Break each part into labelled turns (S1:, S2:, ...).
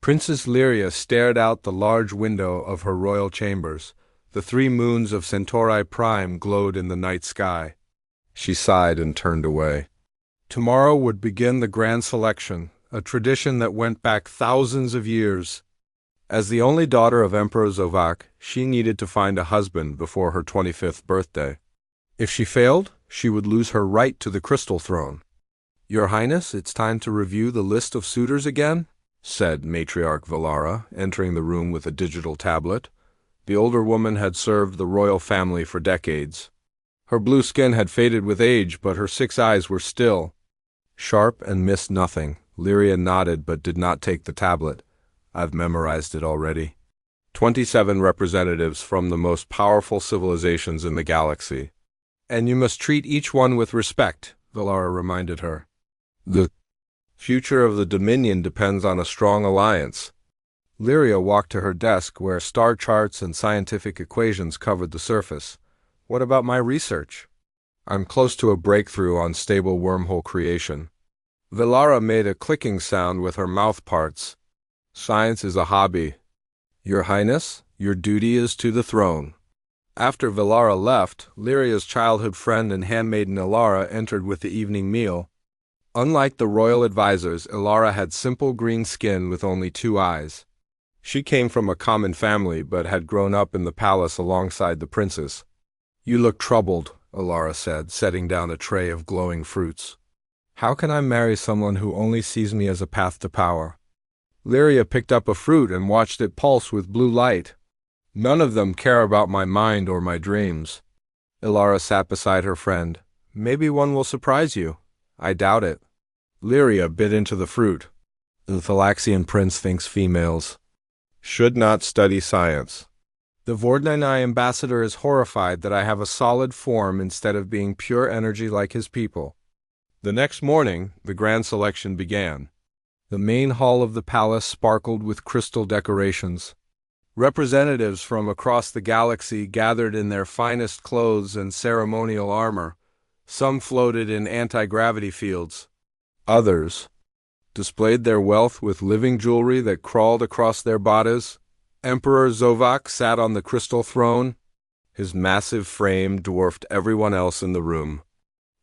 S1: Princess Lyria stared out the large window of her royal chambers. The 3 moons of Centauri Prime glowed in the night sky. She sighed and turned away. Tomorrow would begin the grand selection, a tradition that went back thousands of years. As the only daughter of Emperor Zovak, she needed to find a husband before her 25th birthday. If she failed, she would lose her right to the crystal throne. "Your Highness, it's time to review the list of suitors again," said Matriarch Valara, entering the room with a digital tablet. The older woman had served the royal family for decades. Her blue skin had faded with age, but her 6 eyes were still sharp and missed nothing. Lyria nodded but did not take the tablet. "I've memorized it already. 27 representatives from the most powerful civilizations in the galaxy. And you must treat each one with respect," Valara reminded her. "The future of the Dominion depends on a strong alliance." Lyria walked to her desk where star charts and scientific equations covered the surface. "What about my research?" "I'm close to a breakthrough on stable wormhole creation." Valara made a clicking sound with her mouth parts. "Science is a hobby. Your Highness, your duty is to the throne." After Valara left, Lyria's childhood friend and handmaiden Ilara entered with the evening meal. Unlike the royal advisors, Ilara had simple green skin with only 2 eyes. She came from a common family but had grown up in the palace alongside the princess. "You look troubled," Ilara said, setting down a tray of glowing fruits. "How can I marry someone who only sees me as a path to power?" Lyria picked up a fruit and watched it pulse with blue light. "None of them care about my mind or my dreams." Ilara sat beside her friend. "Maybe one will surprise you." "I doubt it." Lyria bit into the fruit. "The Thalaxian prince thinks females should not study science. The Vordnai ambassador is horrified that I have a solid form instead of being pure energy like his people." The next morning, the grand selection began. The main hall of the palace sparkled with crystal decorations. Representatives from across the galaxy gathered in their finest clothes and ceremonial armor. Some floated in anti-gravity fields. Others displayed their wealth with living jewelry that crawled across their bodies. Emperor Zovak sat on the crystal throne. His massive frame dwarfed everyone else in the room.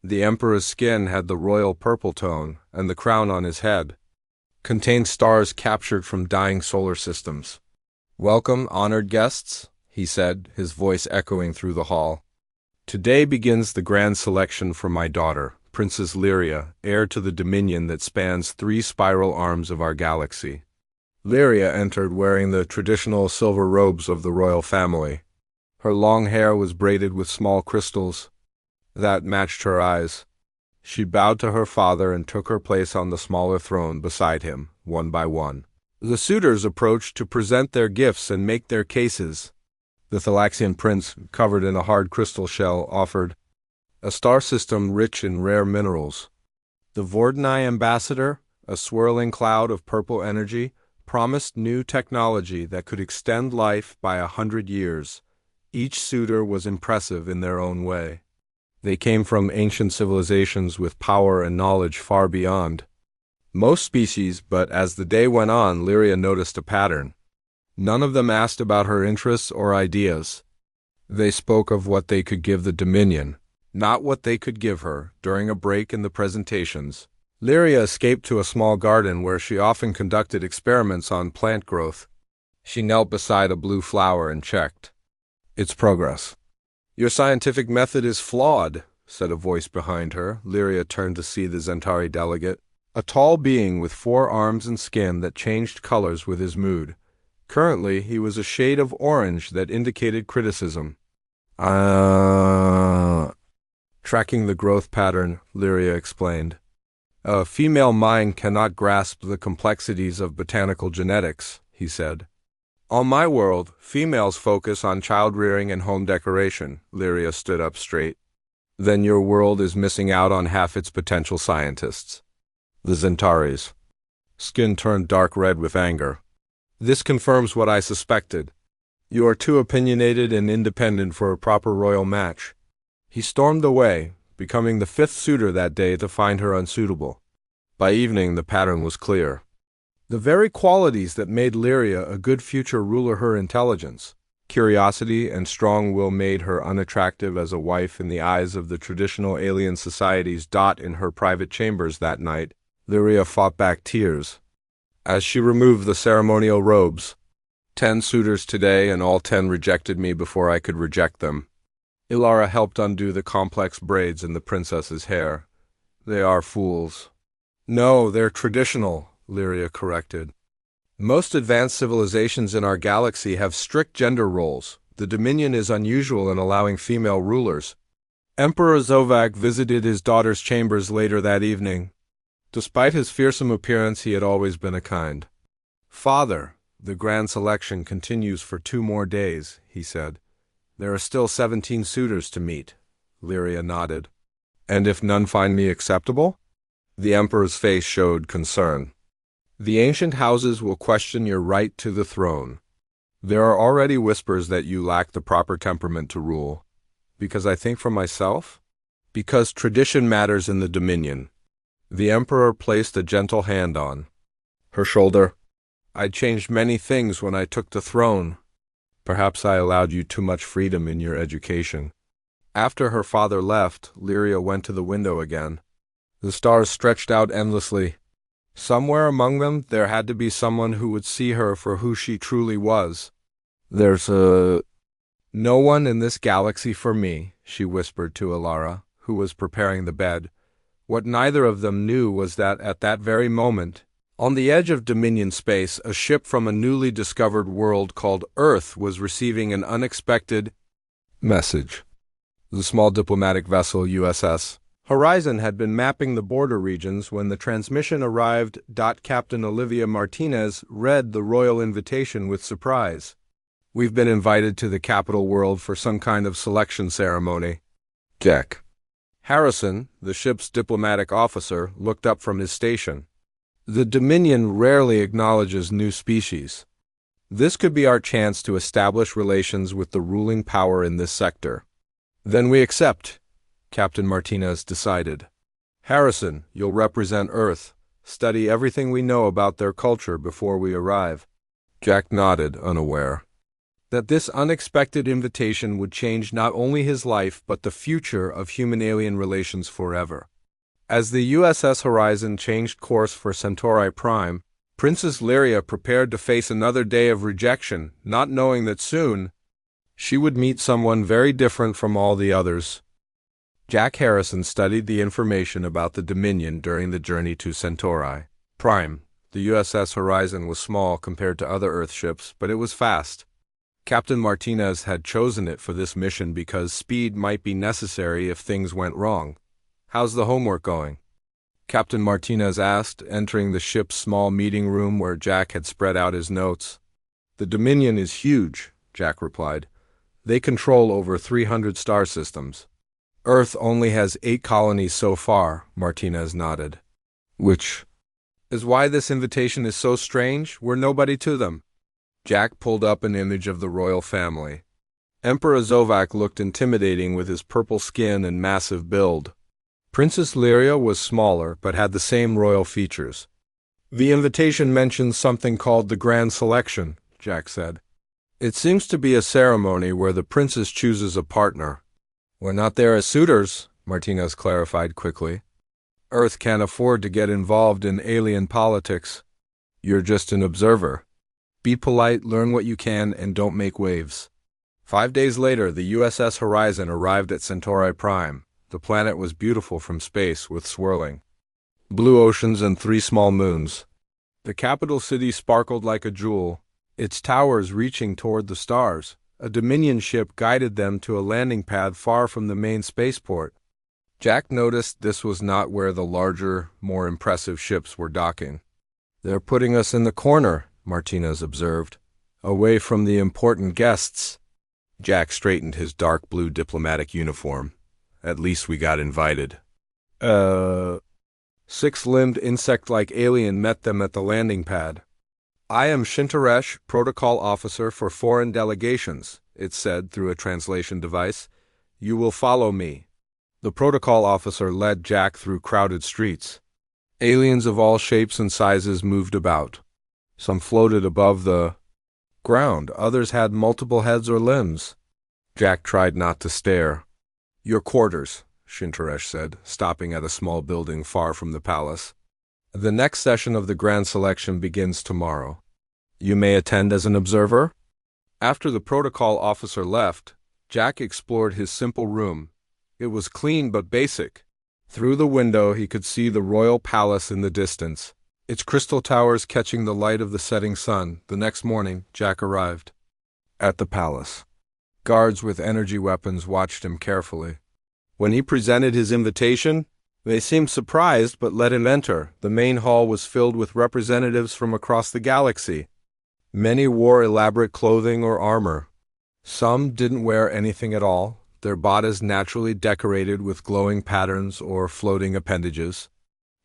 S1: The emperor's skin had the royal purple tone, and the crown on his head contained stars captured from dying solar systems. "Welcome, honored guests," he said, his voice echoing through the hall. "Today begins the grand selection for my daughter, Princess Lyria, heir to the dominion that spans 3 spiral arms of our galaxy." Lyria entered wearing the traditional silver robes of the royal family. Her long hair was braided with small crystals that matched her eyes. She bowed to her father and took her place on the smaller throne beside him, one by one. The suitors approached to present their gifts and make their cases. The Thalaxian prince, covered in a hard crystal shell, offered a star system rich in rare minerals. The Vordnai ambassador, a swirling cloud of purple energy, promised new technology that could extend life by 100 years. Each suitor was impressive in their own way. They came from ancient civilizations with power and knowledge far beyond most species, but as the day went on, Lyria noticed a pattern. None of them asked about her interests or ideas. They spoke of what they could give the Dominion, not what they could give her. During a break in the presentations, Lyria escaped to a small garden where she often conducted experiments on plant growth. She knelt beside a blue flower and checked its progress. "Your scientific method is flawed," said a voice behind her. Lyria turned to see the Zentari delegate, a tall being with 4 arms and skin that changed colors with his mood. Currently, he was a shade of orange that indicated criticism. Tracking the growth pattern," Lyria explained. "A female mind cannot grasp the complexities of botanical genetics," he said. "On my world, females focus on child-rearing and home decoration." Lyria stood up straight. "Then your world is missing out on half its potential scientists." The Zentari's skin turned dark red with anger. "This confirms what I suspected. You are too opinionated and independent for a proper royal match." He stormed away, becoming the 5th suitor that day to find her unsuitable. By evening, the pattern was clear. The very qualities that made Lyria a good future ruler. Her intelligence, curiosity, and strong will made her unattractive as a wife in the eyes of the traditional alien societies. In her private chambers that night, Lyria fought back tears as she removed the ceremonial robes. 10 suitors today, and all 10 rejected me before I could reject them. Ilara helped undo the complex braids in the princess's hair. They are fools. No, they're traditional, Lyria corrected. Most advanced civilizations in our galaxy have strict gender roles. The Dominion is unusual in allowing female rulers. Emperor Zovak visited his daughter's chambers later that evening. Despite his fearsome appearance, he had always been a kind father. The grand selection continues for 2 more days, he said. There are still 17 suitors to meet. Lyria nodded. And if none find me acceptable? The emperor's face showed concern. The ancient houses will question your right to the throne. There are already whispers that you lack the proper temperament to rule. Because I think for myself? Because tradition matters in the Dominion. The emperor placed a gentle hand on her shoulder. I changed many things when I took the throne. Perhaps I allowed you too much freedom in your education. After her father left, Lyria went to the window again. The stars stretched out endlessly. Somewhere among them, there had to be someone who would see her for who she truly was. There's no one in this galaxy for me, she whispered to Ilara, who was preparing the bed. What neither of them knew was that at that very moment, on the edge of Dominion space, a ship from a newly discovered world called Earth was receiving an unexpected message. The small diplomatic vessel USS Horizon had been mapping the border regions when the transmission arrived. Captain Olivia Martinez read the royal invitation with surprise. We've been invited to the capital world for some kind of selection ceremony. Jack Harrison, the ship's diplomatic officer, looked up from his station. The Dominion rarely acknowledges new species. This could be our chance to establish relations with the ruling power in this sector. Then we accept, Captain Martinez decided. Harrison, you'll represent Earth. Study everything we know about their culture before we arrive. Jack nodded, unaware that this unexpected invitation would change not only his life but the future of human-alien relations forever. As the USS Horizon changed course for Centauri Prime, Princess Lyria prepared to face another day of rejection, not knowing that soon she would meet someone very different from all the others. Jack Harrison studied the information about the Dominion during the journey to Centauri Prime. The USS Horizon was small compared to other Earth ships, but it was fast. Captain Martinez had chosen it for this mission because speed might be necessary if things went wrong. How's the homework going? Captain Martinez asked, entering the ship's small meeting room where Jack had spread out his notes. The Dominion is huge, Jack replied. They control over 300 star systems. Earth only has 8 colonies so far, Martinez nodded. Which is why this invitation is so strange. We're nobody to them. Jack pulled up an image of the royal family. Emperor Zovak looked intimidating with his purple skin and massive build. Princess Lyria was smaller, but had the same royal features. The invitation mentions something called the Grand Selection, Jack said. It seems to be a ceremony where the princess chooses a partner. We're not there as suitors, Martinez clarified quickly. Earth can't afford to get involved in alien politics. You're just an observer. Be polite, learn what you can, and don't make waves. 5 days later, the USS Horizon arrived at Centauri Prime. The planet was beautiful from space, with swirling blue oceans and 3 small moons. The capital city sparkled like a jewel, its towers reaching toward the stars. A Dominion ship guided them to a landing pad far from the main spaceport. Jack noticed this was not where the larger, more impressive ships were docking. They're putting us in the corner, Martinez observed, away from the important guests. Jack straightened his dark blue diplomatic uniform. At least we got invited. 6-limbed insect-like alien met them at the landing pad. I am Shintaresh, protocol officer for foreign delegations, it said through a translation device. You will follow me. The protocol officer led Jack through crowded streets. Aliens of all shapes and sizes moved about. Some floated above the ground, others had multiple heads or limbs. Jack tried not to stare. Your quarters, Shintaresh said, stopping at a small building far from the palace. The next session of the Grand Selection begins tomorrow. You may attend as an observer? After the protocol officer left, Jack explored his simple room. It was clean but basic. Through the window he could see the royal palace in the distance, its crystal towers catching the light of the setting sun. The next morning, Jack arrived at the palace. Guards with energy weapons watched him carefully. When he presented his invitation, they seemed surprised but let him enter. The main hall was filled with representatives from across the galaxy. Many wore elaborate clothing or armor. Some didn't wear anything at all, their bodies naturally decorated with glowing patterns or floating appendages.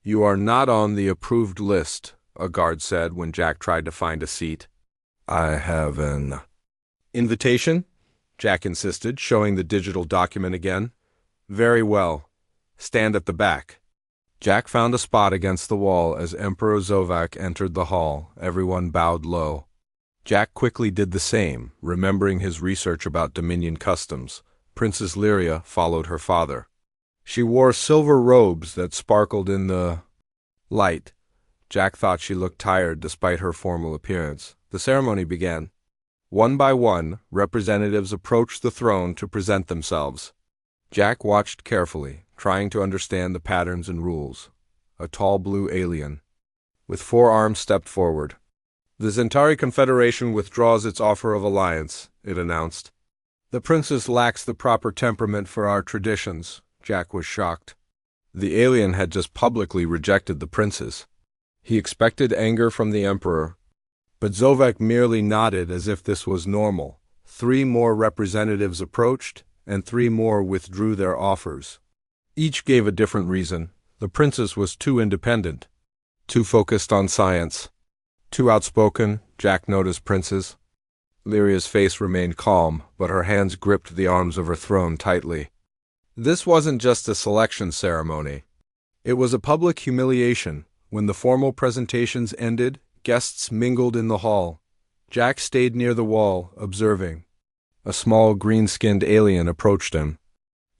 S1: You are not on the approved list, a guard said when Jack tried to find a seat. I have an invitation? Jack insisted, showing the digital document again. Very well. Stand at the back. Jack found a spot against the wall as Emperor Zovak entered the hall. Everyone bowed low. Jack quickly did the same, remembering his research about Dominion customs. Princess Lyria followed her father. She wore silver robes that sparkled in the light. Jack thought she looked tired despite her formal appearance. The ceremony began. One by one, representatives approached the throne to present themselves. Jack watched carefully, trying to understand the patterns and rules. A tall blue alien with 4 arms stepped forward. The Zentari Confederation withdraws its offer of alliance, it announced. The princess lacks the proper temperament for our traditions. Jack was shocked. The alien had just publicly rejected the princess. He expected anger from the emperor, but Zovak merely nodded as if this was normal. 3 more representatives approached, and 3 more withdrew their offers. Each gave a different reason. The princess was too independent, too focused on science, too outspoken. Jack noticed Princess Lyria's face remained calm, but her hands gripped the arms of her throne tightly. This wasn't just a selection ceremony. It was a public humiliation. When the formal presentations ended, guests mingled in the hall. Jack stayed near the wall, observing. A small green-skinned alien approached him.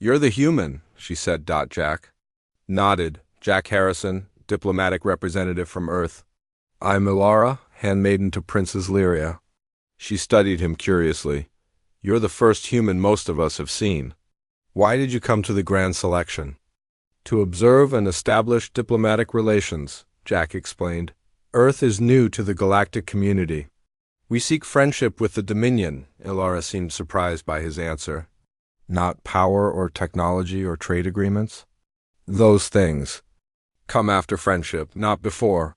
S1: You're the human, she said. Jack nodded. Jack Harrison, diplomatic representative from Earth. I'm Ilara, handmaiden to Princess Lyria. She studied him curiously. You're the first human most of us have seen. Why did you come to the Grand Selection? To observe and establish diplomatic relations, Jack explained. Earth is new to the galactic community. We seek friendship with the Dominion. Ilara seemed surprised by his answer. Not power or technology or trade agreements? Those things come after friendship, not before.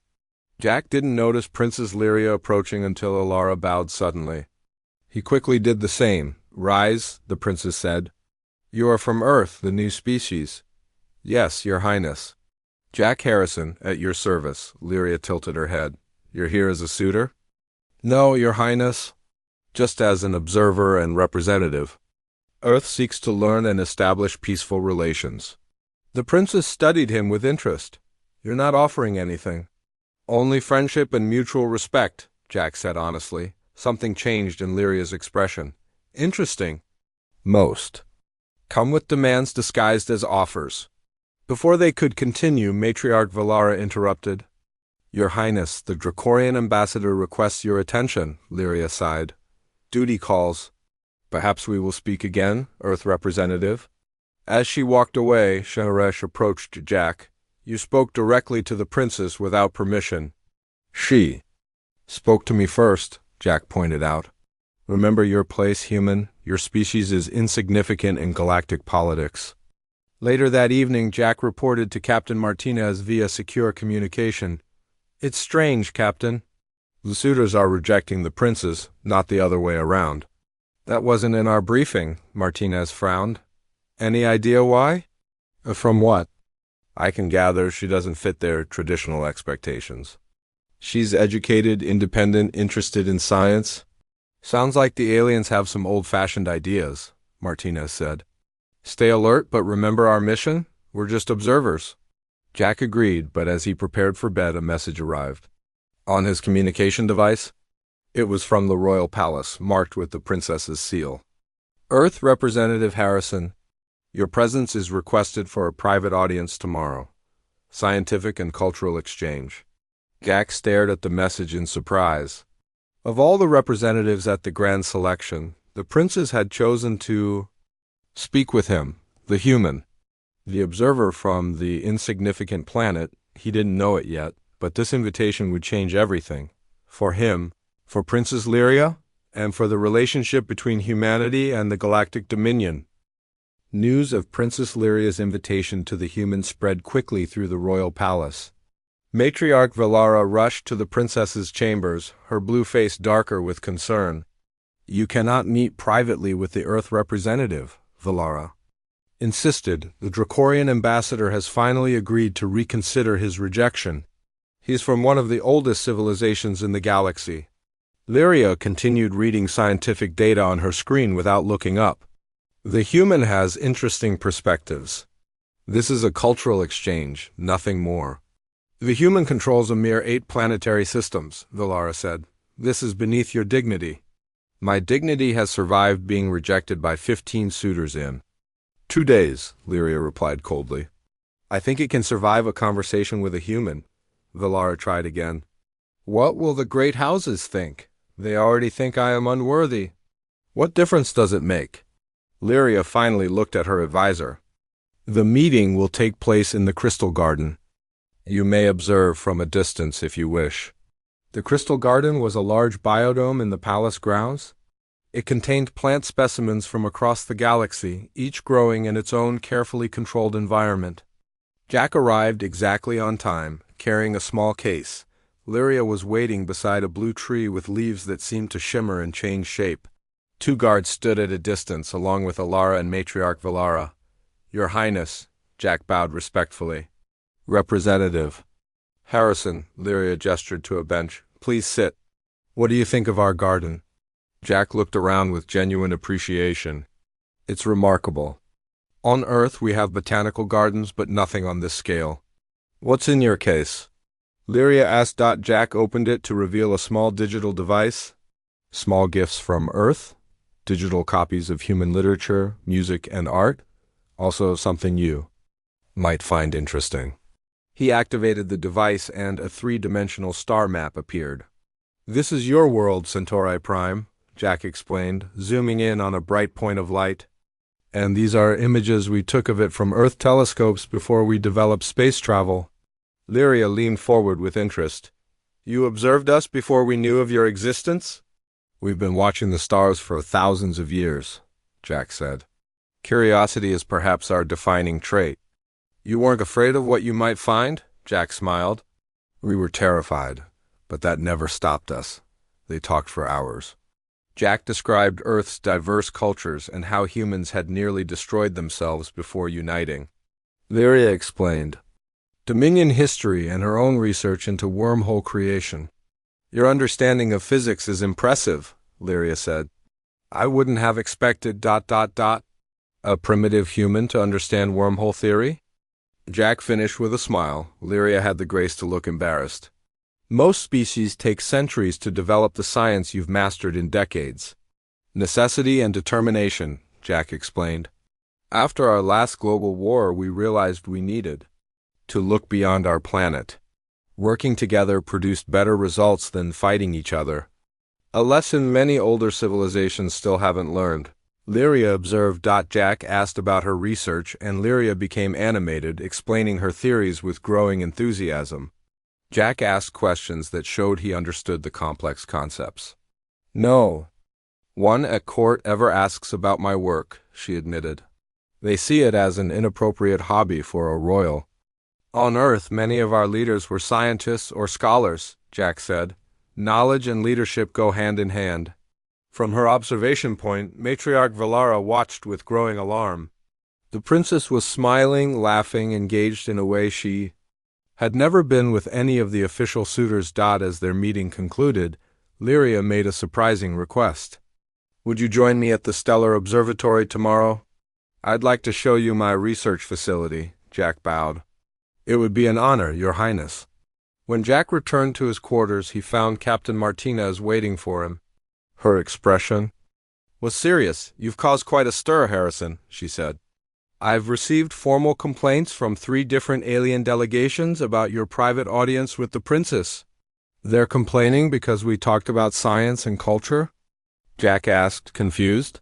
S1: Jack didn't notice Princess Lyria approaching until Ilara bowed suddenly. He quickly did the same. Rise, the princess said. You are from Earth, the new species. Yes, Your Highness. Jack Harrison, at your service. Lyria tilted her head. You're here as a suitor? No, Your Highness. Just as an observer and representative. Earth seeks to learn and establish peaceful relations. The princess studied him with interest. You're not offering anything. Only friendship and mutual respect, Jack said honestly. Something changed in Lyria's expression. Interesting. Most. Come with demands disguised as offers. Before they could continue, Matriarch Valara interrupted. Your Highness, the Dracorian ambassador requests your attention, Lyria sighed. Duty calls. Perhaps we will speak again, Earth representative. As she walked away, Shinaresh approached Jack. You spoke directly to the princess without permission. She spoke to me first, Jack pointed out. Remember your place, human. Your species is insignificant in galactic politics. Later that evening, Jack reported to Captain Martinez via secure communication. It's strange, Captain. The Suitors are rejecting the princess, not the other way around. That wasn't in our briefing, Martinez frowned. Any idea why? From what? I can gather she doesn't fit their traditional expectations. She's educated, independent, interested in science. Sounds like the aliens have some old-fashioned ideas, Martinez said. Stay alert, but remember our mission? We're just observers. Jack agreed, but as he prepared for bed, a message arrived. On his communication device? It was from the royal palace, marked with the princess's seal. Earth Representative Harrison, your presence is requested for a private audience tomorrow. Scientific and cultural exchange. Jack stared at the message in surprise. Of all the representatives at the grand selection, the princes had chosen to speak with him, the human. The observer from the insignificant planet, he didn't know it yet, but this invitation would change everything. For him, for Princess Lyria, and for the relationship between humanity and the Galactic Dominion. News of Princess Lyria's invitation to the humans spread quickly through the royal palace. Matriarch Valara rushed to the princess's chambers, her blue face darker with concern. You cannot meet privately with the Earth representative, Valara insisted. The Dracorian ambassador has finally agreed to reconsider his rejection. He's from one of the oldest civilizations in the galaxy. Lyria continued reading scientific data on her screen without looking up. The human has interesting perspectives. This is a cultural exchange, nothing more. The human controls a mere 8 planetary systems, Valara said. This is beneath your dignity. My dignity has survived being rejected by 15 suitors in 2 days, Lyria replied coldly. I think it can survive a conversation with a human, Valara tried again. What will the great houses think? They already think I am unworthy. What difference does it make? Lyria finally looked at her advisor. The meeting will take place in the Crystal Garden. You may observe from a distance if you wish. The Crystal Garden was a large biodome in the palace grounds. It contained plant specimens from across the galaxy, each growing in its own carefully controlled environment. Jack arrived exactly on time, carrying a small case. Lyria was waiting beside a blue tree with leaves that seemed to shimmer and change shape. 2 guards stood at a distance, along with Alara and Matriarch Valara. Your Highness, Jack bowed respectfully. Representative Harrison, Lyria gestured to a bench. Please sit. What do you think of our garden? Jack looked around with genuine appreciation. It's remarkable. On Earth we have botanical gardens, but nothing on this scale. What's in your case? Lyria asked. Jack opened it to reveal a small digital device. Small gifts from Earth, digital copies of human literature, music, and art. Also something you might find interesting. He activated the device and a 3-dimensional star map appeared. This is your world, Centauri Prime, Jack explained, zooming in on a bright point of light. And these are images we took of it from Earth telescopes before we developed space travel. Lyria leaned forward with interest. You observed us before we knew of your existence? We've been watching the stars for thousands of years, Jack said. Curiosity is perhaps our defining trait. You weren't afraid of what you might find? Jack smiled. We were terrified, but that never stopped us. They talked for hours. Jack described Earth's diverse cultures and how humans had nearly destroyed themselves before uniting. Lyria explained Dominion history and her own research into wormhole creation. Your understanding of physics is impressive, Lyria said. I wouldn't have expected ... a primitive human to understand wormhole theory? Jack finished with a smile. Lyria had the grace to look embarrassed. Most species take centuries to develop the science you've mastered in decades. Necessity and determination, Jack explained. After our last global war, we realized we needed to look beyond our planet. Working together produced better results than fighting each other. A lesson many older civilizations still haven't learned. Lyria observed. Jack asked about her research, and Lyria became animated, explaining her theories with growing enthusiasm. Jack asked questions that showed he understood the complex concepts. No one at court ever asks about my work, she admitted. They see it as an inappropriate hobby for a royal. On Earth, many of our leaders were scientists or scholars, Jack said. Knowledge and leadership go hand in hand. From her observation point, Matriarch Valara watched with growing alarm. The princess was smiling, laughing, engaged in a way she had never been with any of the official suitors. As their meeting concluded, Lyria made a surprising request. Would you join me at the Stellar Observatory tomorrow? I'd like to show you my research facility, Jack bowed. It would be an honor, Your Highness. When Jack returned to his quarters, he found Captain Martinez waiting for him. Her expression was serious. "You've caused quite a stir, Harrison," she said. "I've received formal complaints from 3 different alien delegations about your private audience with the princess." "They're complaining because we talked about science and culture?" Jack asked, confused.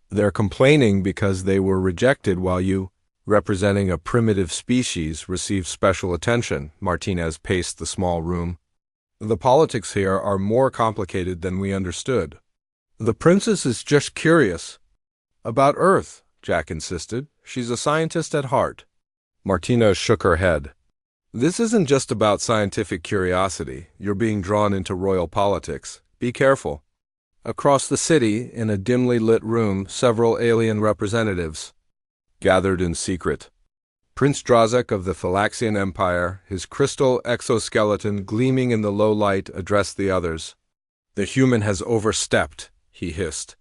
S1: "They're complaining because they were rejected while you, representing a primitive species, received special attention." Martinez paced the small room. "The politics here are more complicated than we understood. The princess is just curious." "About Earth," Jack insisted. "She's a scientist at heart." Martinez shook her head. "This isn't just about scientific curiosity. You're being drawn into royal politics. Be careful." Across the city, in a dimly lit room, several alien representatives gathered in secret. Prince Drazek of the Thalaxian Empire, his crystal exoskeleton gleaming in the low light, addressed the others. "The human has overstepped," he hissed.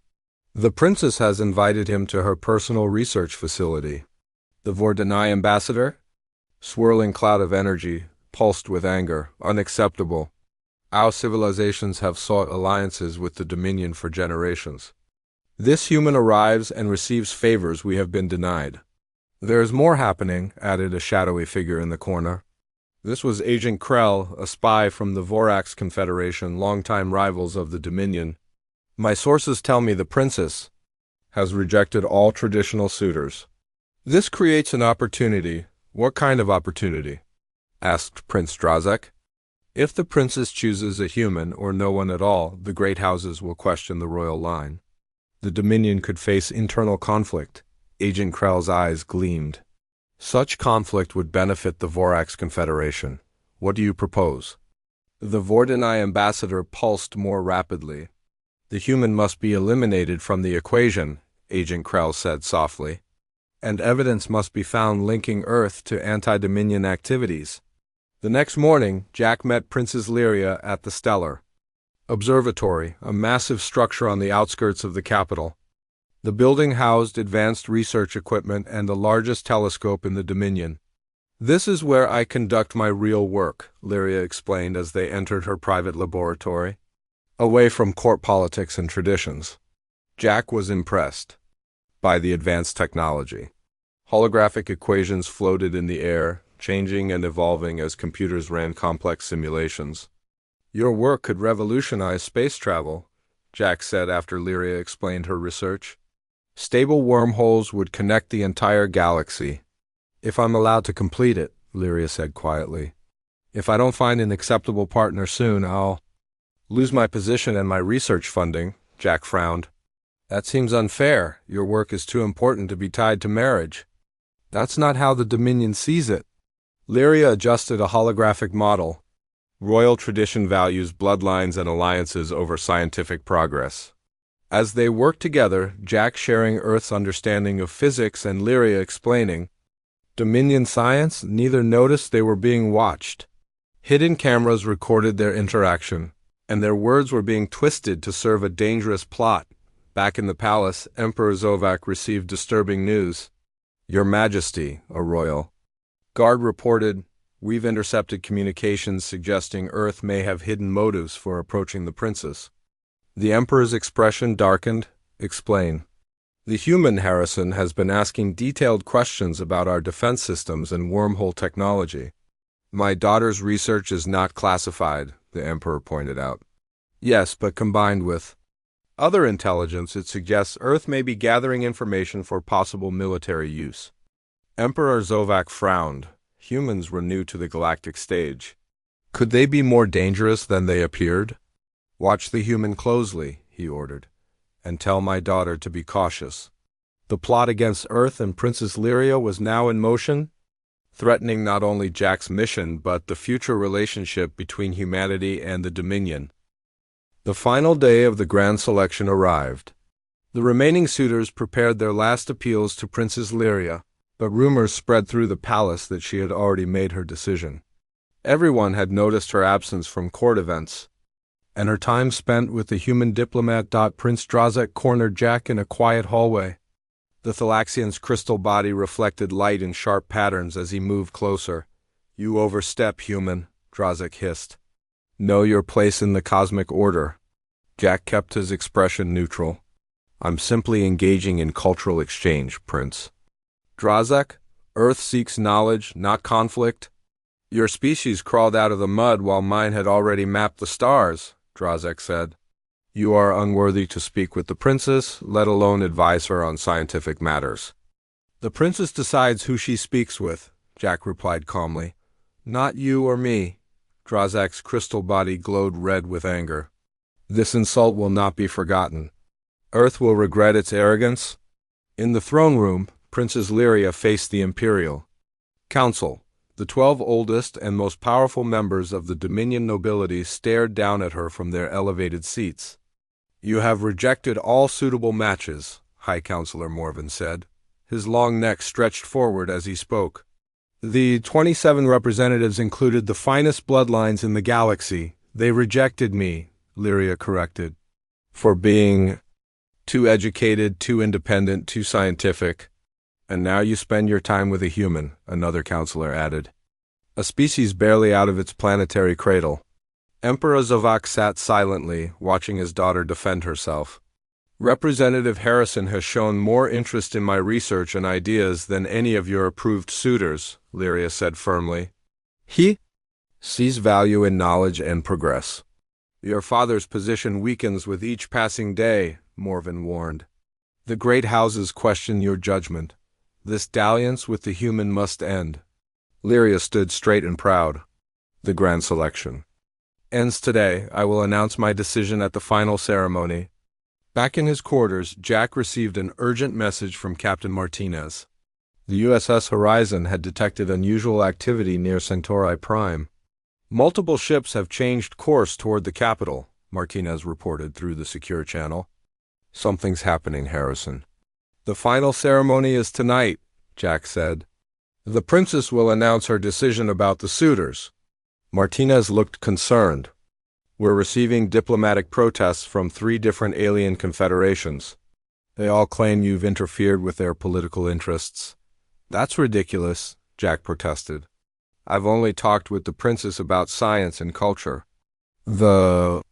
S1: "The princess has invited him to her personal research facility." The Vordanai ambassador? Swirling cloud of energy, pulsed with anger. "Unacceptable. Our civilizations have sought alliances with the Dominion for generations. This human arrives and receives favors we have been denied." "There is more happening," added a shadowy figure in the corner. This was Agent Krell, a spy from the Vorax Confederation, longtime rivals of the Dominion. "My sources tell me the princess has rejected all traditional suitors. This creates an opportunity." "What kind of opportunity?" asked Prince Drazek. "If the princess chooses a human or no one at all, the great houses will question the royal line. The Dominion could face internal conflict." Agent Krell's eyes gleamed. "Such conflict would benefit the Vorax Confederation. What do you propose?" The Vordanai ambassador pulsed more rapidly. "The human must be eliminated from the equation," Agent Krell said softly. "And evidence must be found linking Earth to anti-Dominion activities." The next morning, Jack met Princess Lyria at the Stellar Observatory, a massive structure on the outskirts of the capital. The building housed advanced research equipment and the largest telescope in the Dominion. "This is where I conduct my real work," Lyria explained as they entered her private laboratory. Away from court politics and traditions. Jack was impressed by the advanced technology. Holographic equations floated in the air, changing and evolving as computers ran complex simulations. "Your work could revolutionize space travel," Jack said after Lyria explained her research. "Stable wormholes would connect the entire galaxy." "If I'm allowed to complete it," Lyria said quietly. "If I don't find an acceptable partner soon, I'll lose my position and my research funding," Jack frowned. "That seems unfair. Your work is too important to be tied to marriage." "That's not how the Dominion sees it." Lyria adjusted a holographic model. Royal tradition values bloodlines and alliances over scientific progress. As they worked together, Jack sharing Earth's understanding of physics and Lyria explaining Dominion science, neither noticed they were being watched. Hidden cameras recorded their interaction, and their words were being twisted to serve a dangerous plot. Back in the palace, Emperor Zovak received disturbing news. "Your Majesty," a royal guard reported, "we've intercepted communications suggesting Earth may have hidden motives for approaching the princess." The Emperor's expression darkened. "Explain." "The human, Harrison, has been asking detailed questions about our defense systems and wormhole technology." "My daughter's research is not classified," the Emperor pointed out. "Yes, but combined with other intelligence, it suggests Earth may be gathering information for possible military use." Emperor Zovak frowned. Humans were new to the galactic stage. Could they be more dangerous than they appeared? "Watch the human closely," he ordered, "and tell my daughter to be cautious." The plot against Earth and Princess Lyria was now in motion, threatening not only Jack's mission but the future relationship between humanity and the Dominion. The final day of the grand selection arrived. The remaining suitors prepared their last appeals to Princess Lyria, but rumors spread through the palace that she had already made her decision. Everyone had noticed her absence from court events, and her time spent with the human diplomat. Prince Drazek cornered Jack in a quiet hallway. The Thalaxian's crystal body reflected light in sharp patterns as he moved closer. "You overstep, human," Drazek hissed. Know your place in the cosmic order. Jack kept his expression neutral. I'm simply engaging in cultural exchange, Prince. Drazek, Earth seeks knowledge, not conflict. Your species crawled out of the mud while mine had already mapped the stars, Drazek said. You are unworthy to speak with the princess, let alone advise her on scientific matters. The princess decides who she speaks with, Jack replied calmly. Not you or me. Drazek's crystal body glowed red with anger. This insult will not be forgotten. Earth will regret its arrogance. In the throne room, Princess Lyria faced the Imperial Council. The 12 oldest and most powerful members of the Dominion nobility stared down at her from their elevated seats. You have rejected all suitable matches, High Counselor Morven said. His long neck stretched forward as he spoke. The 27 representatives included the finest bloodlines in the galaxy. They rejected me, Lyria corrected, for being too educated, too independent, too scientific. And now you spend your time with a human, another counselor added. A species barely out of its planetary cradle. Emperor Zavak sat silently, watching his daughter defend herself. Representative Harrison has shown more interest in my research and ideas than any of your approved suitors, Lyria said firmly. He sees value in knowledge and progress. Your father's position weakens with each passing day, Morven warned. The great houses question your judgment. This dalliance with the human must end. Lyria stood straight and proud. The grand selection ends today. I will announce my decision at the final ceremony. Back in his quarters, Jack received an urgent message from Captain Martinez. The USS Horizon had detected unusual activity near Centauri Prime. Multiple ships have changed course toward the capital, Martinez reported through the secure channel. Something's happening, Harrison. The final ceremony is tonight, Jack said. The princess will announce her decision about the suitors. Martinez looked concerned. We're receiving diplomatic protests from 3 different alien confederations. They all claim you've interfered with their political interests. That's ridiculous, Jack protested. I've only talked with the princess about science and culture. The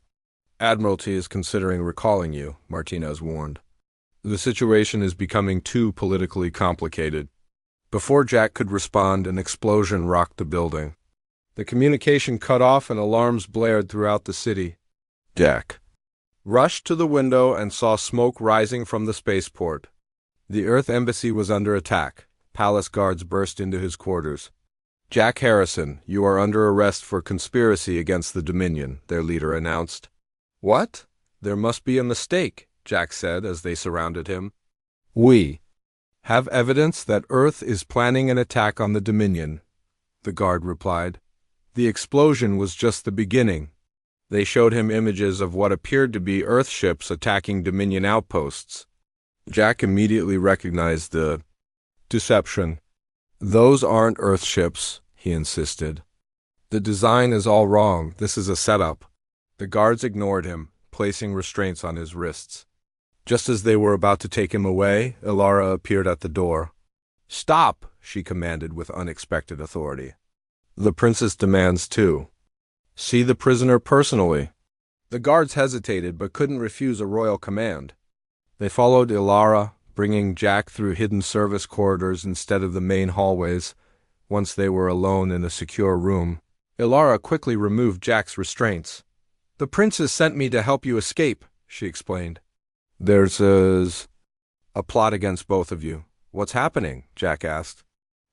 S1: Admiralty is considering recalling you, Martinez warned. The situation is becoming too politically complicated. Before Jack could respond, an explosion rocked the building. The communication cut off and alarms blared throughout the city. Jack rushed to the window and saw smoke rising from the spaceport. The Earth Embassy was under attack. Palace guards burst into his quarters. Jack Harrison, you are under arrest for conspiracy against the Dominion, their leader announced. What? There must be a mistake, Jack said as they surrounded him. We have evidence that Earth is planning an attack on the Dominion, the guard replied. The explosion was just the beginning. They showed him images of what appeared to be Earth ships attacking Dominion outposts. Jack immediately recognized the deception. Those aren't Earth ships, he insisted. The design is all wrong. This is a setup. The guards ignored him, placing restraints on his wrists. Just as they were about to take him away, Ilara appeared at the door. Stop, she commanded with unexpected authority. The princess demands too. See the prisoner personally. The guards hesitated but couldn't refuse a royal command. They followed Ilara, bringing Jack through hidden service corridors instead of the main hallways. Once they were alone in a secure room, Ilara quickly removed Jack's restraints. The princess sent me to help you escape, she explained. There's a plot against both of you. What's happening? Jack asked.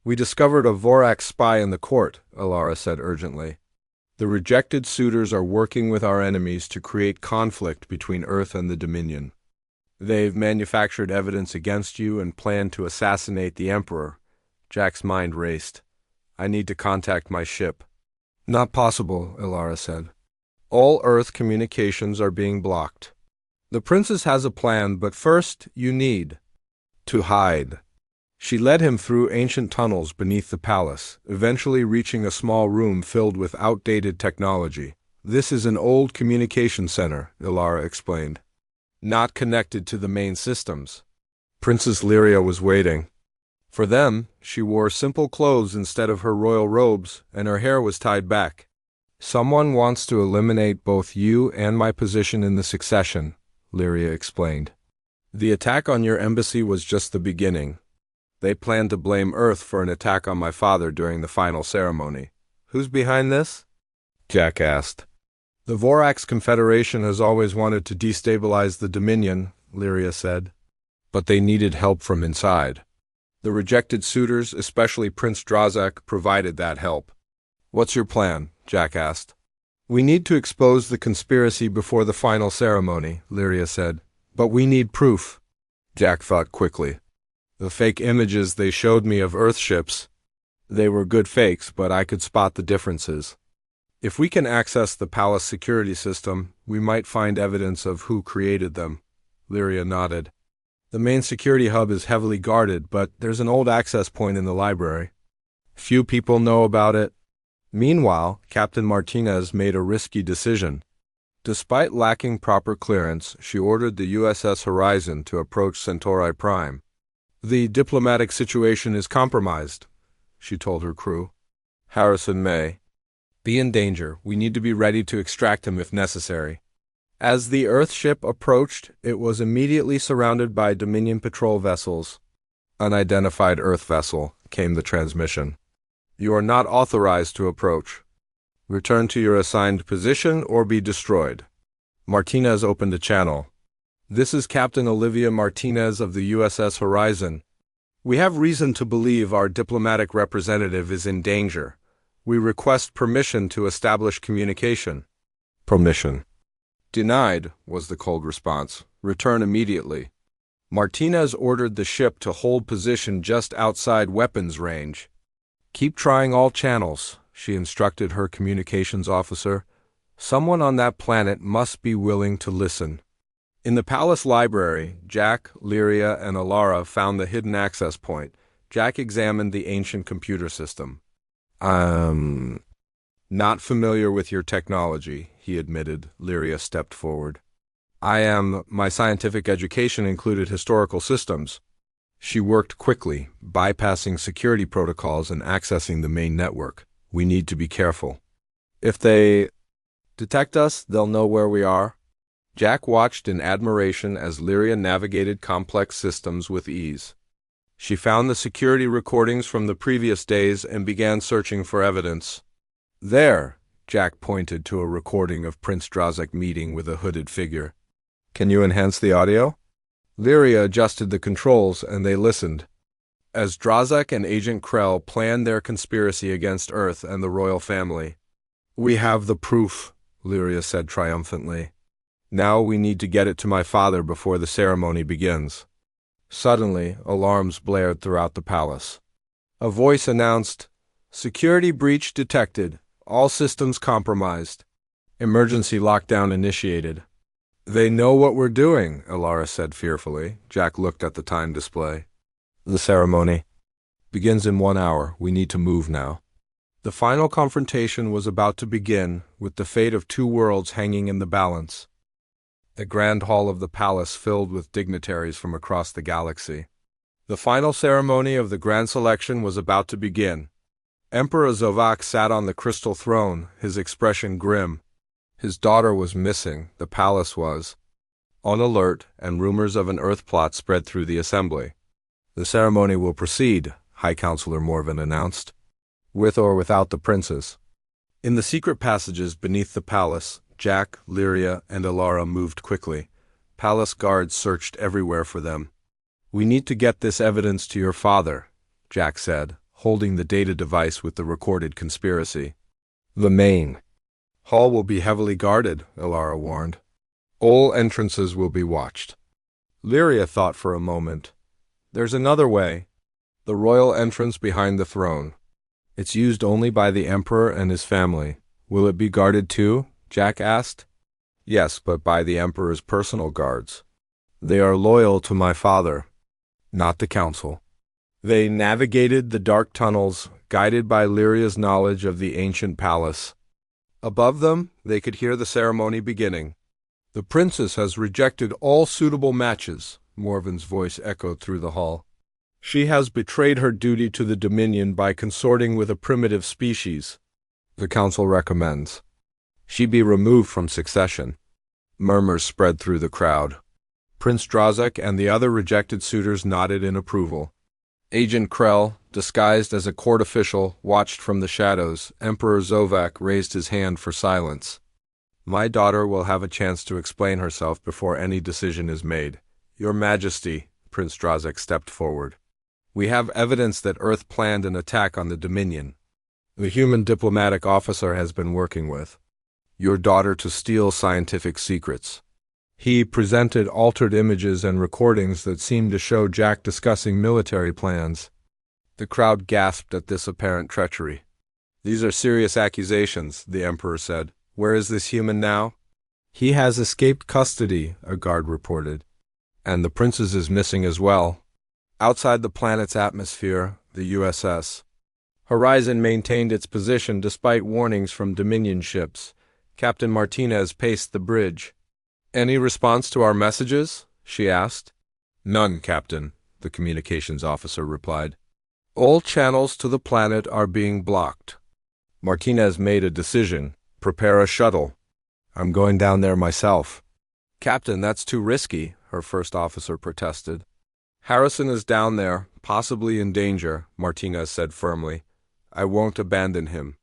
S1: We discovered a Vorax spy in the court, Ilara said urgently. The rejected suitors are working with our enemies to create conflict between Earth and the Dominion. They've manufactured evidence against you and planned to assassinate the Emperor. Jack's mind raced. I need to contact my ship. Not possible, Ilara said. All Earth communications are being blocked. The princess has a plan, but first you need to hide. She led him through ancient tunnels beneath the palace, eventually reaching a small room filled with outdated technology. This is an old communication center, Ilara explained. Not connected to the main systems. Princess Lyria was waiting. For them, she wore simple clothes instead of her royal robes, and her hair was tied back. Someone wants to eliminate both you and my position in the succession, Lyria explained. The attack on your embassy was just the beginning. They plan to blame Earth for an attack on my father during the final ceremony. Who's behind this? Jack asked. The Vorax Confederation has always wanted to destabilize the Dominion, Lyria said. But they needed help from inside. The rejected Suitors, especially Prince Drazak, provided that help. What's your plan? Jack asked. We need to expose the conspiracy before the final ceremony, Lyria said. But we need proof. Jack thought quickly. The fake images they showed me of Earth ships. They were good fakes, but I could spot the differences. If we can access the palace security system, we might find evidence of who created them. Lyria nodded. The main security hub is heavily guarded, but there's an old access point in the library. Few people know about it. Meanwhile, Captain Martinez made a risky decision. Despite lacking proper clearance, she ordered the USS Horizon to approach Centauri Prime. The diplomatic situation is compromised, she told her crew. Harrison may be in danger. We need to be ready to extract him if necessary. As the Earth ship approached, it was immediately surrounded by Dominion patrol vessels. Unidentified Earth vessel, came the transmission. You are not authorized to approach. Return to your assigned position or be destroyed. Martinez opened a channel. This is Captain Olivia Martinez of the USS Horizon. We have reason to believe our diplomatic representative is in danger. We request permission to establish communication. Permission. Denied, was the cold response. Return immediately. Martinez ordered the ship to hold position just outside weapons range. Keep trying all channels, she instructed her communications officer. Someone on that planet must be willing to listen. In the palace library, Jack, Lyria, and Alara found the hidden access point. Jack examined the ancient computer system. Not familiar with your technology, he admitted. Lyria stepped forward. My scientific education included historical systems. She worked quickly, bypassing security protocols and accessing the main network. We need to be careful. If they detect us, they'll know where we are. Jack watched in admiration as Lyria navigated complex systems with ease. She found the security recordings from the previous days and began searching for evidence. There, Jack pointed to a recording of Prince Drazak meeting with a hooded figure. Can you enhance the audio? Lyria adjusted the controls and they listened. As Drazak and Agent Krell planned their conspiracy against Earth and the royal family. We have the proof, Lyria said triumphantly. Now we need to get it to my father before the ceremony begins. Suddenly, alarms blared throughout the palace. A voice announced, Security breach detected. All systems compromised. Emergency lockdown initiated. They know what we're doing, Alara said fearfully. Jack looked at the time display. The ceremony begins in 1 hour. We need to move now. The final confrontation was about to begin, with the fate of two worlds hanging in the balance. The grand hall of the palace filled with dignitaries from across the galaxy. The final ceremony of the grand selection was about to begin. Emperor Zovak sat on the crystal throne, his expression grim. His daughter was missing, the palace was on alert, and rumors of an Earth plot spread through the assembly. The ceremony will proceed, High Counselor Morven announced, with or without the princes. In the secret passages beneath the palace, Jack, Lyria, and Alara moved quickly. Palace guards searched everywhere for them. We need to get this evidence to your father, Jack said, holding the data device with the recorded conspiracy. The main hall will be heavily guarded, Alara warned. All entrances will be watched. Lyria thought for a moment. There's another way. The royal entrance behind the throne. It's used only by the Emperor and his family. Will it be guarded too? Jack asked. Yes, but by the Emperor's personal guards. They are loyal to my father, not the council. They navigated the dark tunnels, guided by Lyria's knowledge of the ancient palace. Above them, they could hear the ceremony beginning. The princess has rejected all suitable matches, Morven's voice echoed through the hall. She has betrayed her duty to the Dominion by consorting with a primitive species. The council recommends She be removed from succession. Murmurs spread through the crowd. Prince Drazak and the other rejected suitors nodded in approval. Agent Krell, disguised as a court official, watched from the shadows. Emperor Zovak raised his hand for silence. My daughter will have a chance to explain herself before any decision is made. Your Majesty, Prince Drazak stepped forward. We have evidence that Earth planned an attack on the Dominion. The human diplomatic officer has been working with your daughter to steal scientific secrets. He presented altered images and recordings that seemed to show Jack discussing military plans. The crowd gasped at this apparent treachery. These are serious accusations, the Emperor said. Where is this human now? He has escaped custody, a guard reported. And the princess is missing as well. Outside the planet's atmosphere, the USS Horizon maintained its position despite warnings from Dominion ships. Captain Martinez paced the bridge. Any response to our messages? She asked. None, Captain, the communications officer replied. All channels to the planet are being blocked. Martinez made a decision. Prepare a shuttle. I'm going down there myself. Captain, that's too risky, her first officer protested. Harrison is down there, possibly in danger, Martinez said firmly. I won't abandon him.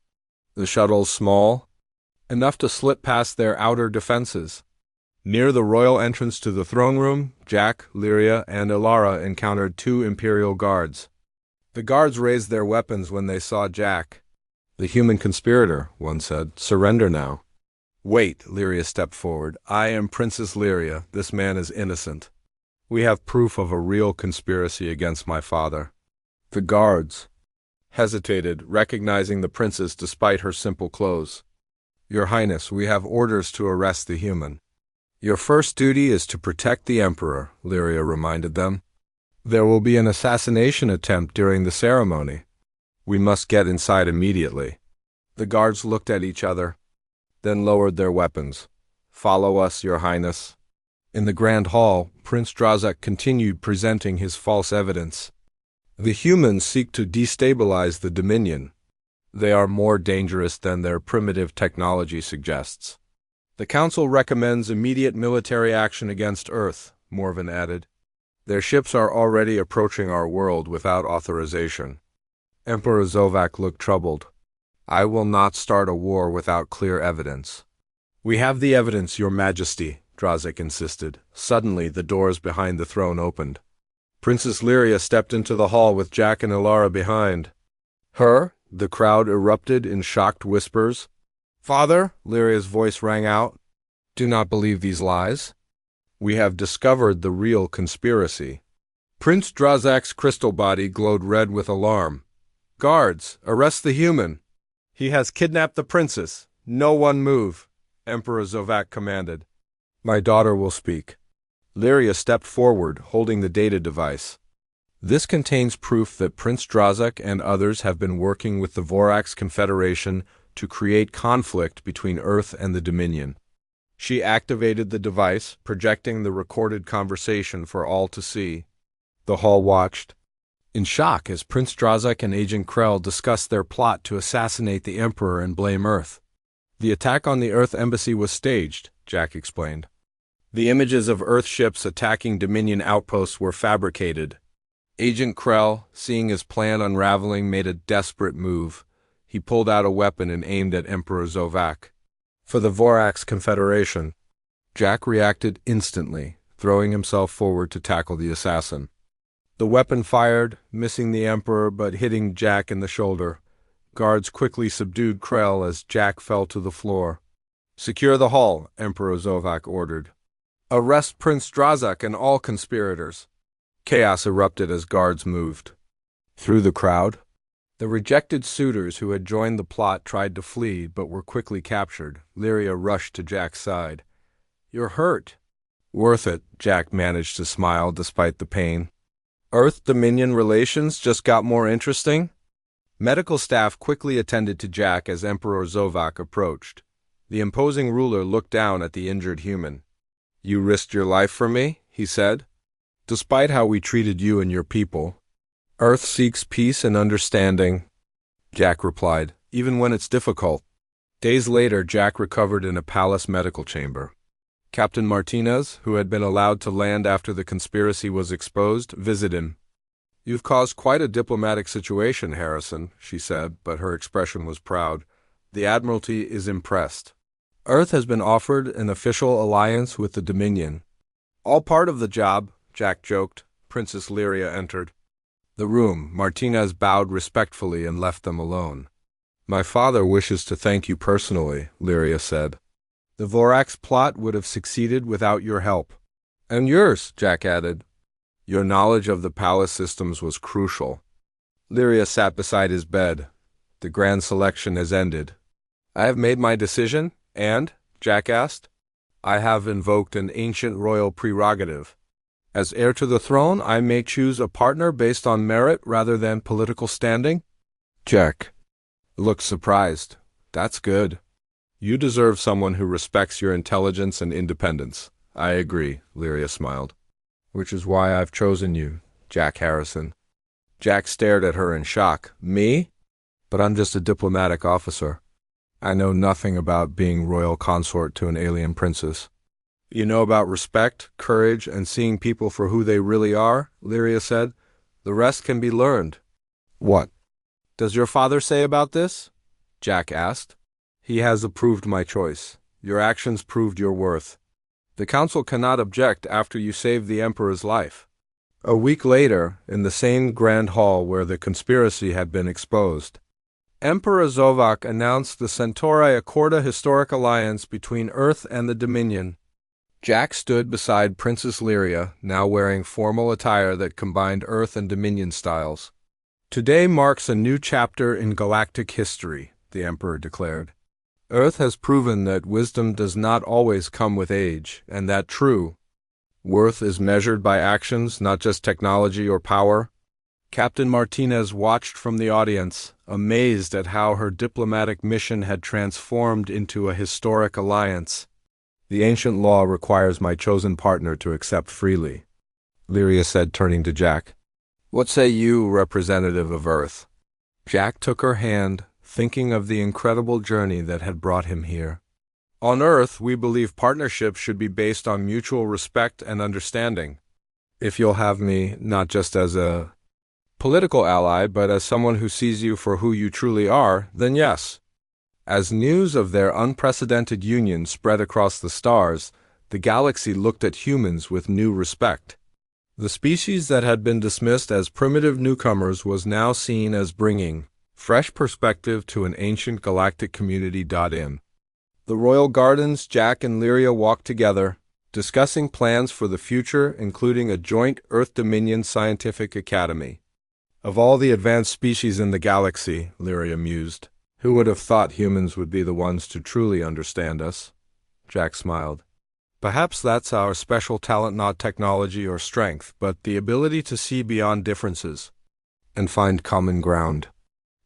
S1: The shuttle's small, enough to slip past their outer defenses. Near the royal entrance to the throne room, Jack, Lyria, and Ilara encountered two Imperial guards. The guards raised their weapons when they saw Jack. The human conspirator, one said. Surrender now. Wait, Lyria stepped forward. I am Princess Lyria. This man is innocent. We have proof of a real conspiracy against my father. The guards hesitated, recognizing the princess despite her simple clothes. Your Highness, we have orders to arrest the human. Your first duty is to protect the Emperor, Lyria reminded them. There will be an assassination attempt during the ceremony. We must get inside immediately. The guards looked at each other, then lowered their weapons. Follow us, Your Highness. In the Grand Hall, Prince Drazak continued presenting his false evidence. The humans seek to destabilize the Dominion. They are more dangerous than their primitive technology suggests. The Council recommends immediate military action against Earth, Morven added. Their ships are already approaching our world without authorization. Emperor Zovak looked troubled. I will not start a war without clear evidence. We have the evidence, Your Majesty, Drazak insisted. Suddenly, the doors behind the throne opened. Princess Lyria stepped into the hall with Jack and Ilara behind. Her? The crowd erupted in shocked whispers. Father, Lyria's voice rang out. Do not believe these lies. We have discovered the real conspiracy. Prince Drazak's crystal body glowed red with alarm. Guards, arrest the human. He has kidnapped the princess. No one move, Emperor Zovak commanded. My daughter will speak. Lyria stepped forward, holding the data device. This contains proof that Prince Drazak and others have been working with the Vorax Confederation to create conflict between Earth and the Dominion. She activated the device, projecting the recorded conversation for all to see. The hall watched, in shock as Prince Drazak and Agent Krell discussed their plot to assassinate the Emperor and blame Earth. The attack on the Earth embassy was staged, Jack explained. The images of Earth ships attacking Dominion outposts were fabricated. Agent Krell, seeing his plan unraveling, made a desperate move. He pulled out a weapon and aimed at Emperor Zovak. For the Vorax Confederation. Jack reacted instantly, throwing himself forward to tackle the assassin. The weapon fired, missing the Emperor but hitting Jack in the shoulder. Guards quickly subdued Krell as Jack fell to the floor. Secure the hall, Emperor Zovak ordered. Arrest Prince Drazak and all conspirators. Chaos erupted as guards moved. Through the crowd, the rejected suitors who had joined the plot tried to flee but were quickly captured. Lyria rushed to Jack's side. You're hurt. Worth it, Jack managed to smile despite the pain. Earth-Dominion relations just got more interesting? Medical staff quickly attended to Jack as Emperor Zovak approached. The imposing ruler looked down at the injured human. You risked your life for me, he said. Despite how we treated you and your people, Earth seeks peace and understanding, Jack replied, even when it's difficult. Days later, Jack recovered in a palace medical chamber. Captain Martinez, who had been allowed to land after the conspiracy was exposed, visited him. "You've caused quite a diplomatic situation, Harrison," she said, but her expression was proud. "The Admiralty is impressed. Earth has been offered an official alliance with the Dominion." "All part of the job," Jack joked. Princess Lyria entered the room. Martinez bowed respectfully and left them alone. "My father wishes to thank you personally," Lyria said. "The Vorax plot would have succeeded without your help." "And yours," Jack added. "Your knowledge of the palace systems was crucial." Lyria sat beside his bed. "The grand selection has ended." "I have made my decision, and?" Jack asked. "I have invoked an ancient royal prerogative. As heir to the throne, I may choose a partner based on merit rather than political standing." Jack looked surprised. "That's good. You deserve someone who respects your intelligence and independence." "I agree," Lyria smiled. "Which is why I've chosen you, Jack Harrison." Jack stared at her in shock. "Me? But I'm just a diplomatic officer. I know nothing about being royal consort to an alien princess." "You know about respect, courage, and seeing people for who they really are," Lyria said. "The rest can be learned." "What does your father say about this?" Jack asked. "He has approved my choice. Your actions proved your worth. The council cannot object after you saved the Emperor's life." A week later, in the same grand hall where the conspiracy had been exposed, Emperor Zovak announced the Centauri Accorda historic alliance between Earth and the Dominion. Jack stood beside Princess Lyria, now wearing formal attire that combined Earth and Dominion styles. "Today marks a new chapter in galactic history," the Emperor declared. "Earth has proven that wisdom does not always come with age, and that true worth is measured by actions, not just technology or power." Captain Martinez watched from the audience, amazed at how her diplomatic mission had transformed into a historic alliance. "The ancient law requires my chosen partner to accept freely," Lyria said, turning to Jack. "What say you, representative of Earth?" Jack took her hand, thinking of the incredible journey that had brought him here. "On Earth, we believe partnerships should be based on mutual respect and understanding. If you'll have me, not just as a political ally, but as someone who sees you for who you truly are, then yes." As news of their unprecedented union spread across the stars, the galaxy looked at humans with new respect. The species that had been dismissed as primitive newcomers was now seen as bringing fresh perspective to an ancient galactic community. In the royal gardens, Jack and Lyria walked together, discussing plans for the future, including a joint Earth-Dominion scientific academy. "Of all the advanced species in the galaxy," Lyria mused, "who would have thought humans would be the ones to truly understand us?" Jack smiled. "Perhaps that's our special talent, not technology or strength, but the ability to see beyond differences and find common ground."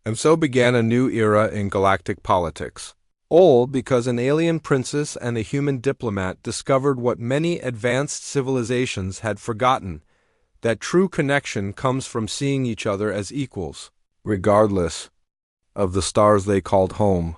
S1: And so began a new era in galactic politics. All because an alien princess and a human diplomat discovered what many advanced civilizations had forgotten, that true connection comes from seeing each other as equals, regardless of the stars they called home.